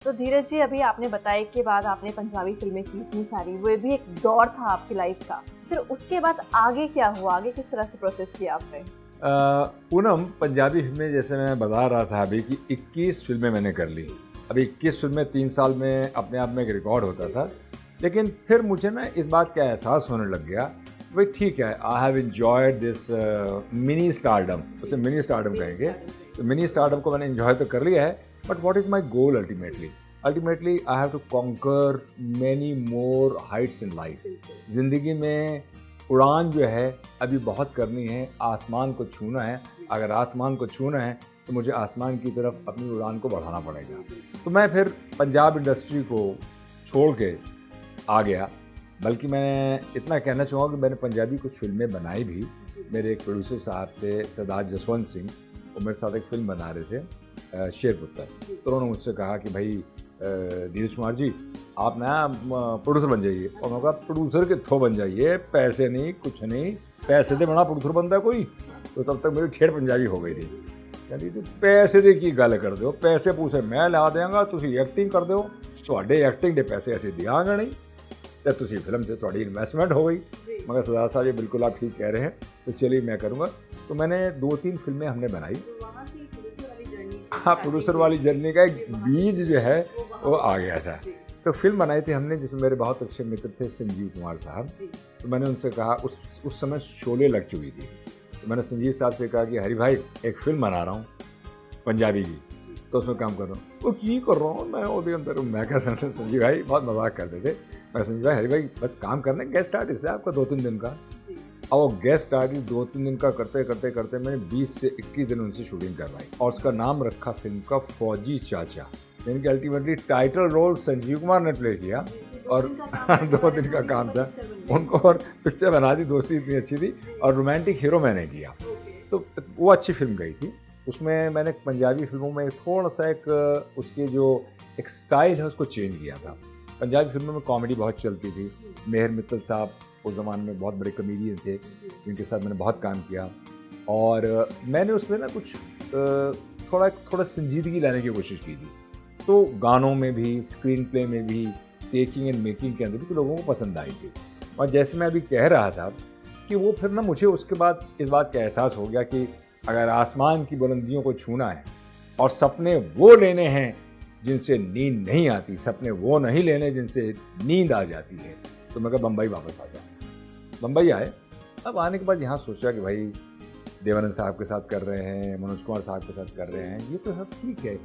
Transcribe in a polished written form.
तो धीरज जी, अभी आपने बताया के बाद आपने पंजाबी फ़िल्में की इतनी सारी, वो भी एक दौर था आपकी लाइफ़ का। फिर उसके बाद आगे क्या हुआ? आगे किस तरह से प्रोसेस किया आपने? पूनम, पंजाबी फ़िल्में जैसे मैं बता रहा था अभी कि 21 फ़िल्में मैंने कर ली। अभी 21 फ़िल्में 3 साल में अपने आप में एक रिकॉर्ड होता था। लेकिन फिर मुझे ना इस बात का एहसास होने लग गया, भाई ठीक है, I have enjoyed this mini stardom, उसे मिनी स्टारडम कहेंगे। तो मिनी स्टारडम को मैंने एन्जॉय तो कर लिया है, but what is my goal ultimately? Ultimately I have to conquer many more heights in life. ज़िंदगी में उड़ान जो है अभी बहुत करनी है, आसमान को छूना है। अगर आसमान को छूना है तो मुझे आसमान की तरफ अपनी उड़ान को बढ़ाना पड़ेगा। तो मैं फिर पंजाब इंडस्ट्री को छोड़ के आ गया। बल्कि मैं इतना कहना चाहूँगा कि मैंने पंजाबी कुछ फ़िल्में बनाई भी। मेरे एक प्रोड्यूसर साहब थे सरदार जसवंत सिंह, वो मेरे साथ एक फ़िल्म बना रहे थे शेरपुत्र। तो उन्होंने मुझसे कहा कि भाई धीरज कुमार जी, आप ना प्रोड्यूसर बन जाइए। और मैंने कहा प्रोड्यूसर के थ्रो बन जाइए, पैसे नहीं, कुछ नहीं, पैसे दे बड़ा प्रोड्यूसर बनता है कोई। तो तब तक मेरी ठेठ पंजाबी हो गई थी। कहती थी पैसे दे की गल कर दो, पैसे पूसे मैं ला देंगा, तुसी एक्टिंग कर दो, ਤੁਹਾਡੇ एक्टिंग के पैसे ऐसे दियांगा नहीं, तो तुसी फिल्म से थोड़ी इन्वेस्टमेंट हो गई। मगर सरदार साहब ये बिल्कुल आप ठीक कह रहे हैं, तो चलिए मैं करूँगा। तो मैंने 2-3 फिल्में हमने बनाई। हाँ, प्रोड्यूसर वाली जर्नी का एक बीज जो है वो आ गया था। तो फिल्म बनाई थी हमने जिसमें मेरे बहुत अच्छे मित्र थे संजीव कुमार साहब। तो मैंने उनसे कहा, उस समय शोले लग चुकी थी। तो मैंने संजीव साहब से कहा कि हरी भाई, एक फिल्म बना रहा हूँ पंजाबी की, तो उसमें काम कर रहा हूँ। वो की कर रहा हूँ मैं ਉਹਦੇ अंदर। मैं क्या संजीव भाई बहुत मजाक करते थे। मैं संजीव भाई, हरी भाई बस काम करना है, गेस्ट आर्टिस्ट है आपका 2-3 दिन का। और वो गेस्ट आर्टिस्ट 2-3 दिन का करते करते करते मैंने 20 से 21 दिन उनसे शूटिंग करवाई। और उसका नाम रखा फिल्म का फौजी चाचा, यानी कि ultimately title role Sanjeev Kumar ने प्ले किया। और 2 दिन का काम था उनको, और पिक्चर बना दी। दोस्ती इतनी अच्छी थी और रोमांटिक हीरो मैंने किया। तो वो अच्छी फिल्म गई थी। उसमें मैंने पंजाबी फिल्मों में थोड़ा सा एक उसके जो एक स्टाइल है उसको चेंज किया था। पंजाबी फिल्मों में कॉमेडी बहुत चलती थी। मेहर मित्तल साहब उस ज़माने में बहुत बड़े कॉमेडियन थे, जिनके साथ मैंने बहुत काम किया। और मैंने उसमें ना कुछ थोड़ा संजीदगी लाने की कोशिश की थी। तो गानों में भी, स्क्रीन प्ले में भी, टेकिंग एंड मेकिंग के अंदर भी लोगों को पसंद आई थी। और जैसे मैं अभी कह रहा था कि वो फिर ना मुझे उसके बाद इस बात का एहसास हो गया कि अगर आसमान की बुलंदियों को छूना है और सपने वो लेने हैं जिनसे नींद नहीं आती, सपने वो नहीं लेने जिनसे नींद आ जाती है, तो मैं कहा बम्बई वापस आ जाऊँ। बम्बई आए। अब आने के बाद यहाँ सोचा कि भाई देवानंद साहब के साथ कर रहे हैं, मनोज कुमार साहब के साथ कर रहे हैं, ये तो सब ठीक है।